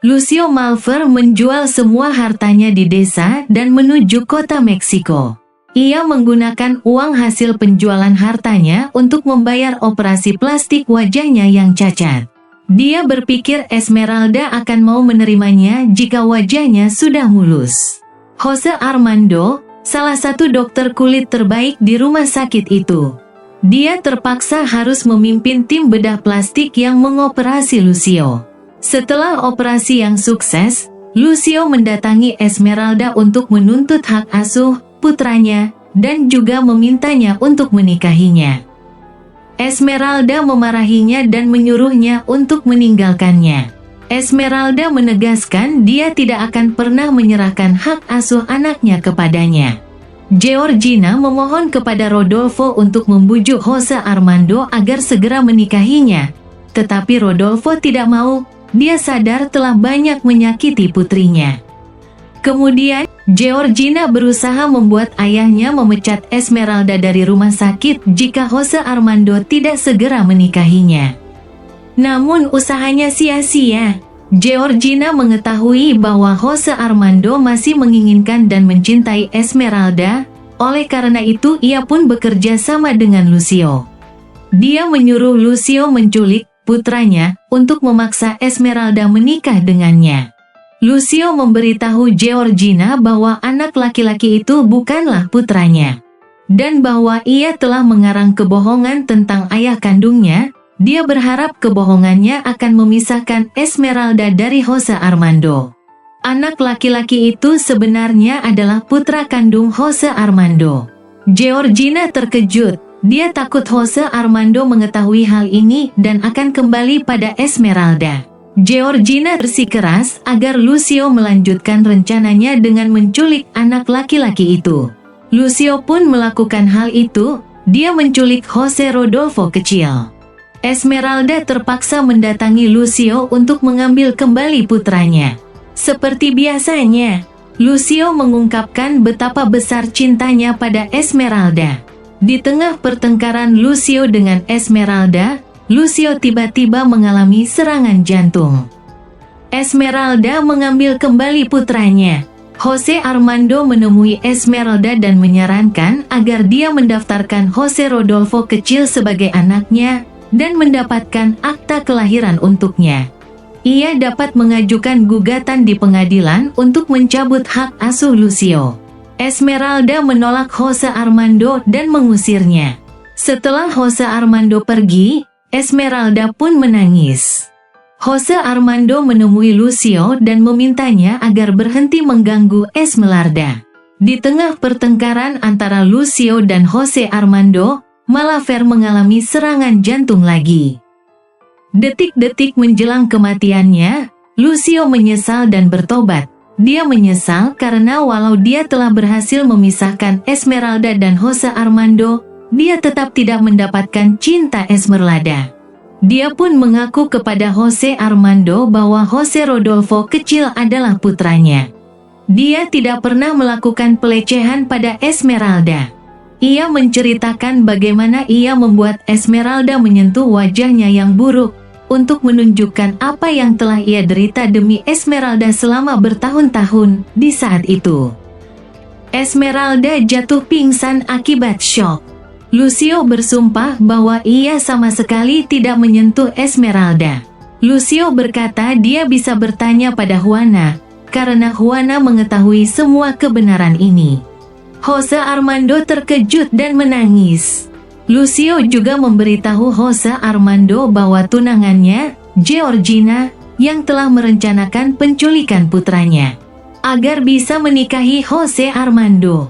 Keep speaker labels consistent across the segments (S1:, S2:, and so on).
S1: Lucio Malfer menjual semua hartanya di desa dan menuju kota Meksiko. Ia menggunakan uang hasil penjualan hartanya untuk membayar operasi plastik wajahnya yang cacat. Dia berpikir Esmeralda akan mau menerimanya jika wajahnya sudah mulus. Jose Armando, salah satu dokter kulit terbaik di rumah sakit itu. Dia terpaksa harus memimpin tim bedah plastik yang mengoperasi Lucio. Setelah operasi yang sukses, Lucio mendatangi Esmeralda untuk menuntut hak asuh putranya dan juga memintanya untuk menikahinya. Esmeralda memarahinya dan menyuruhnya untuk meninggalkannya. Esmeralda menegaskan dia tidak akan pernah menyerahkan hak asuh anaknya kepadanya. Georgina memohon kepada Rodolfo untuk membujuk Jose Armando agar segera menikahinya, tetapi Rodolfo tidak mau. Dia sadar telah banyak menyakiti putrinya. Kemudian, Georgina berusaha membuat ayahnya memecat Esmeralda dari rumah sakit jika Jose Armando tidak segera menikahinya. Namun usahanya sia-sia. Georgina mengetahui bahwa Jose Armando masih menginginkan dan mencintai Esmeralda, oleh karena itu ia pun bekerja sama dengan Lucio. Dia menyuruh Lucio menculik putranya untuk memaksa Esmeralda menikah dengannya. Lucio memberitahu Georgina bahwa anak laki-laki itu bukanlah putranya, dan bahwa ia telah mengarang kebohongan tentang ayah kandungnya. Dia berharap kebohongannya akan memisahkan Esmeralda dari Jose Armando. Anak laki-laki itu sebenarnya adalah putra kandung Jose Armando. Georgina terkejut. Dia takut Jose Armando mengetahui hal ini dan akan kembali pada Esmeralda. Georgina bersikeras agar Lucio melanjutkan rencananya dengan menculik anak laki-laki itu. Lucio pun melakukan hal itu. Dia menculik Jose Rodolfo kecil. Esmeralda terpaksa mendatangi Lucio untuk mengambil kembali putranya. Seperti biasanya, Lucio mengungkapkan betapa besar cintanya pada Esmeralda. Di tengah pertengkaran Lucio dengan Esmeralda, Lucio tiba-tiba mengalami serangan jantung. Esmeralda mengambil kembali putranya. Jose Armando menemui Esmeralda dan menyarankan agar dia mendaftarkan Jose Rodolfo kecil sebagai anaknya dan mendapatkan akta kelahiran untuknya. Ia dapat mengajukan gugatan di pengadilan untuk mencabut hak asuh Lucio. Esmeralda menolak Jose Armando dan mengusirnya. Setelah Jose Armando pergi, Esmeralda pun menangis. Jose Armando menemui Lucio dan memintanya agar berhenti mengganggu Esmeralda. Di tengah pertengkaran antara Lucio dan Jose Armando, Malafer mengalami serangan jantung lagi. Detik-detik menjelang kematiannya, Lucio menyesal dan bertobat. Dia menyesal karena walau dia telah berhasil memisahkan Esmeralda dan Jose Armando, dia tetap tidak mendapatkan cinta Esmeralda. Dia pun mengaku kepada Jose Armando bahwa Jose Rodolfo kecil adalah putranya. Dia tidak pernah melakukan pelecehan pada Esmeralda. Ia menceritakan bagaimana ia membuat Esmeralda menyentuh wajahnya yang buruk untuk menunjukkan apa yang telah ia derita demi Esmeralda selama bertahun-tahun di saat itu. Esmeralda jatuh pingsan akibat syok. Lucio bersumpah bahwa ia sama sekali tidak menyentuh Esmeralda. Lucio berkata dia bisa bertanya pada Juana, karena Juana mengetahui semua kebenaran ini. Jose Armando terkejut dan menangis. Lucio juga memberitahu Jose Armando bahwa tunangannya, Georgina, yang telah merencanakan penculikan putranya, agar bisa menikahi Jose Armando.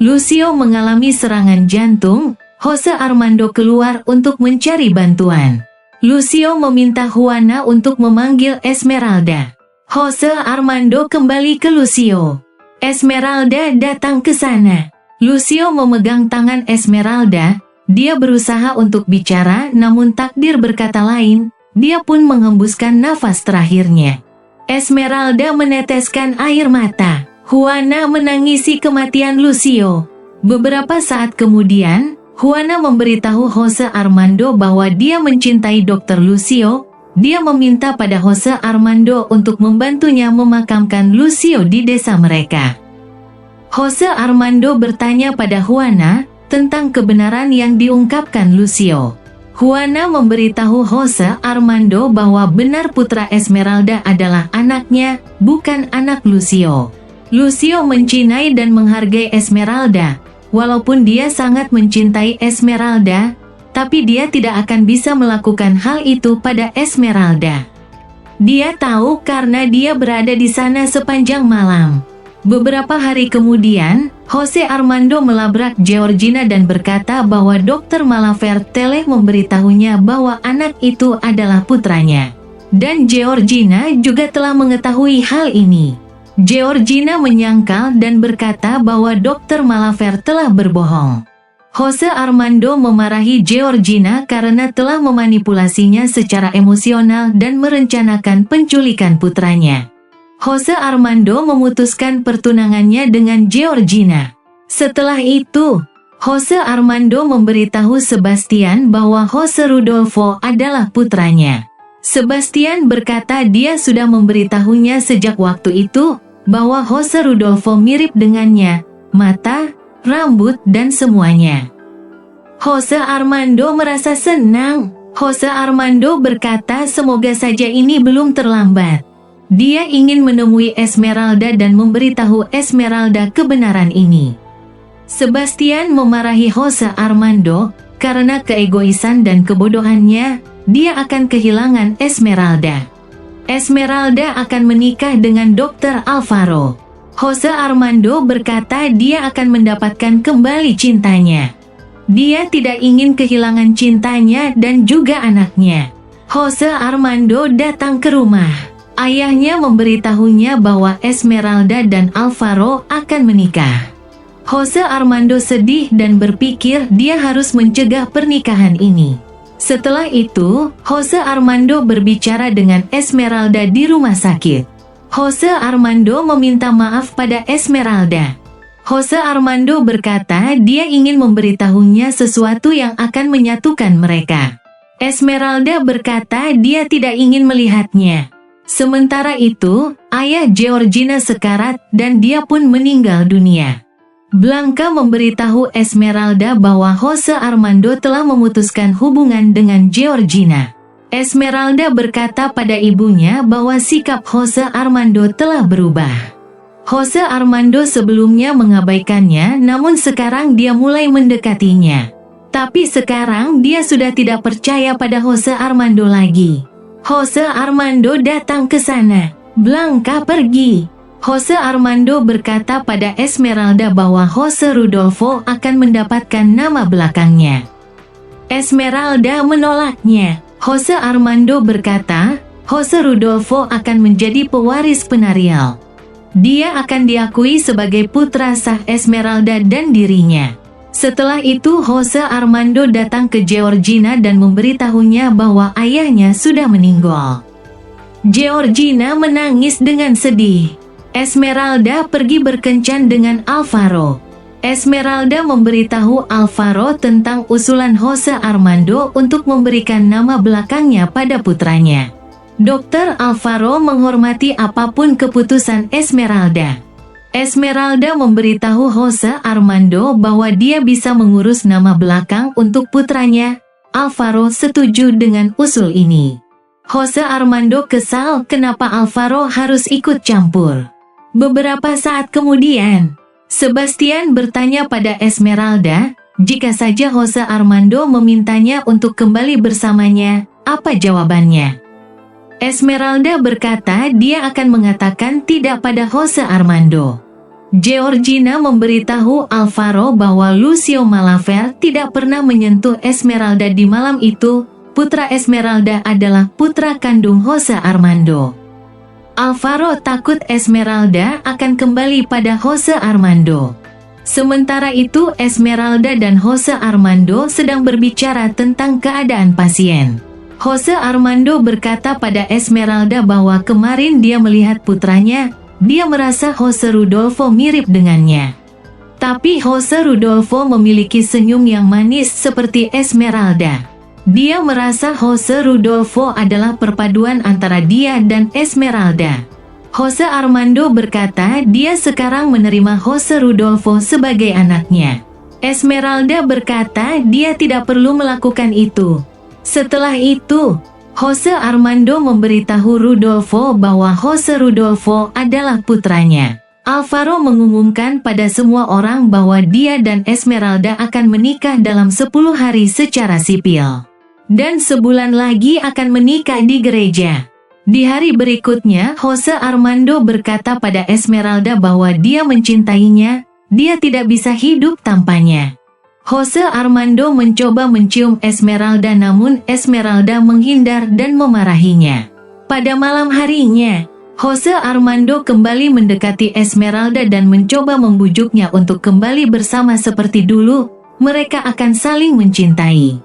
S1: Lucio mengalami serangan jantung. Jose Armando keluar untuk mencari bantuan. Lucio meminta Juana untuk memanggil Esmeralda. Jose Armando kembali ke Lucio. Esmeralda datang ke sana. Lucio memegang tangan Esmeralda. Dia berusaha untuk bicara, namun takdir berkata lain. Dia pun menghembuskan nafas terakhirnya. Esmeralda meneteskan air mata. Juana menangisi kematian Lucio. Beberapa saat kemudian, Juana memberitahu Jose Armando bahwa dia mencintai Dr. Lucio. dia meminta pada Jose Armando untuk membantunya memakamkan Lucio di desa mereka. Jose Armando bertanya pada Juana tentang kebenaran yang diungkapkan Lucio. Juana memberitahu Jose Armando bahwa benar putra Esmeralda adalah anaknya, bukan anak Lucio. Lucio mencintai dan menghargai Esmeralda. Walaupun dia sangat mencintai Esmeralda, tapi dia tidak akan bisa melakukan hal itu pada Esmeralda. Dia tahu karena dia berada di sana sepanjang malam. Beberapa hari kemudian, Jose Armando melabrak Georgina dan berkata bahwa Dr. Malaver telah memberitahunya bahwa anak itu adalah putranya. Dan Georgina juga telah mengetahui hal ini. Georgina menyangkal dan berkata bahwa Dr. Malaver telah berbohong. Jose Armando memarahi Georgina karena telah memanipulasinya secara emosional dan merencanakan penculikan putranya. Jose Armando memutuskan pertunangannya dengan Georgina. Setelah itu, Jose Armando memberitahu Sebastian bahwa Jose Rudolfo adalah putranya. Sebastian berkata dia sudah memberitahunya sejak waktu itu bahwa Jose Rudolfo mirip dengannya, mata, rambut, dan semuanya. Jose Armando merasa senang. Jose Armando berkata semoga saja ini belum terlambat. Dia ingin menemui Esmeralda dan memberitahu Esmeralda kebenaran ini. Sebastian memarahi Jose Armando karena keegoisan dan kebodohannya, dia akan kehilangan Esmeralda. Esmeralda akan menikah dengan Dr. Alvaro. Jose Armando berkata dia akan mendapatkan kembali cintanya. Dia tidak ingin kehilangan cintanya dan juga anaknya. Jose Armando datang ke rumah. Ayahnya memberitahunya bahwa Esmeralda dan Alvaro akan menikah. Jose Armando sedih dan berpikir dia harus mencegah pernikahan ini. Setelah itu, Jose Armando berbicara dengan Esmeralda di rumah sakit. Jose Armando meminta maaf pada Esmeralda. Jose Armando berkata dia ingin memberitahunya sesuatu yang akan menyatukan mereka. Esmeralda berkata dia tidak ingin melihatnya. Sementara itu, ayah Georgina sekarat dan dia pun meninggal dunia. Blanca memberitahu Esmeralda bahwa Jose Armando telah memutuskan hubungan dengan Georgina. Esmeralda berkata pada ibunya bahwa sikap Jose Armando telah berubah. Jose Armando sebelumnya mengabaikannya, namun sekarang dia mulai mendekatinya. Tapi sekarang dia sudah tidak percaya pada Jose Armando lagi. Jose Armando datang ke sana. Blanca pergi. Jose Armando berkata pada Esmeralda bahwa Jose Rudolfo akan mendapatkan nama belakangnya. Esmeralda menolaknya. Jose Armando berkata, Jose Rudolfo akan menjadi pewaris penarial. Dia akan diakui sebagai putra sah Esmeralda dan dirinya. Setelah itu Jose Armando datang ke Georgina dan memberitahunya bahwa ayahnya sudah meninggal. Georgina menangis dengan sedih. Esmeralda pergi berkencan dengan Alvaro. Esmeralda memberitahu Alvaro tentang usulan Jose Armando untuk memberikan nama belakangnya pada putranya. Dr. Alvaro menghormati apapun keputusan Esmeralda. Esmeralda memberitahu Jose Armando bahwa dia bisa mengurus nama belakang untuk putranya. Alvaro setuju dengan usul ini. Jose Armando kesal kenapa Alvaro harus ikut campur. Beberapa saat kemudian, Sebastian bertanya pada Esmeralda, jika saja Jose Armando memintanya untuk kembali bersamanya, apa jawabannya? Esmeralda berkata dia akan mengatakan tidak pada Jose Armando. Georgina memberitahu Alvaro bahwa Lucio Malaver tidak pernah menyentuh Esmeralda di malam itu. Putra Esmeralda adalah putra kandung Jose Armando. Alvaro takut Esmeralda akan kembali pada Jose Armando. Sementara itu Esmeralda dan Jose Armando sedang berbicara tentang keadaan pasien. Jose Armando berkata pada Esmeralda bahwa kemarin dia melihat putranya, dia merasa Jose Rudolfo mirip dengannya. Tapi Jose Rudolfo memiliki senyum yang manis seperti Esmeralda. Dia merasa Jose Rudolfo adalah perpaduan antara dia dan Esmeralda. Jose Armando berkata dia sekarang menerima Jose Rudolfo sebagai anaknya. Esmeralda berkata dia tidak perlu melakukan itu. Setelah itu, Jose Armando memberitahu Rudolfo bahwa Jose Rudolfo adalah putranya. Alvaro mengumumkan pada semua orang bahwa dia dan Esmeralda akan menikah dalam 10 hari secara sipil. Dan sebulan lagi akan menikah di gereja. Di hari berikutnya, Jose Armando berkata pada Esmeralda bahwa dia mencintainya, dia tidak bisa hidup tanpanya. Jose Armando mencoba mencium Esmeralda namun Esmeralda menghindar dan memarahinya. Pada malam harinya, Jose Armando kembali mendekati Esmeralda dan mencoba membujuknya untuk kembali bersama seperti dulu, mereka akan saling mencintai.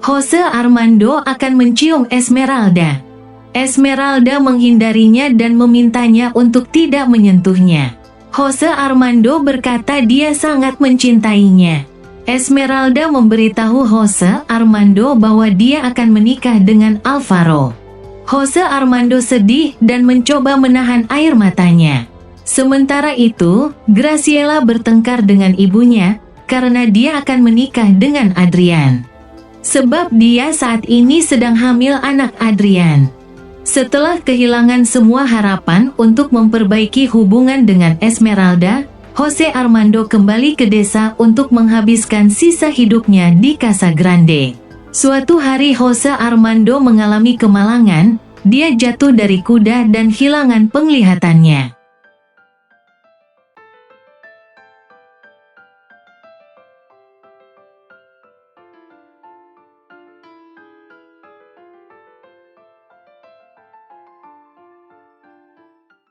S1: Jose Armando akan mencium Esmeralda. Esmeralda menghindarinya dan memintanya untuk tidak menyentuhnya. Jose Armando berkata dia sangat mencintainya. Esmeralda memberitahu Jose Armando bahwa dia akan menikah dengan Alvaro. Jose Armando sedih dan mencoba menahan air matanya. Sementara itu, Graciela bertengkar dengan ibunya karena dia akan menikah dengan Adrian. Sebab dia saat ini sedang hamil anak Adrian. Setelah kehilangan semua harapan untuk memperbaiki hubungan dengan Esmeralda, Jose Armando kembali ke desa untuk menghabiskan sisa hidupnya di Casa Grande. Suatu hari Jose Armando mengalami kemalangan, dia jatuh dari kuda dan hilangan penglihatannya.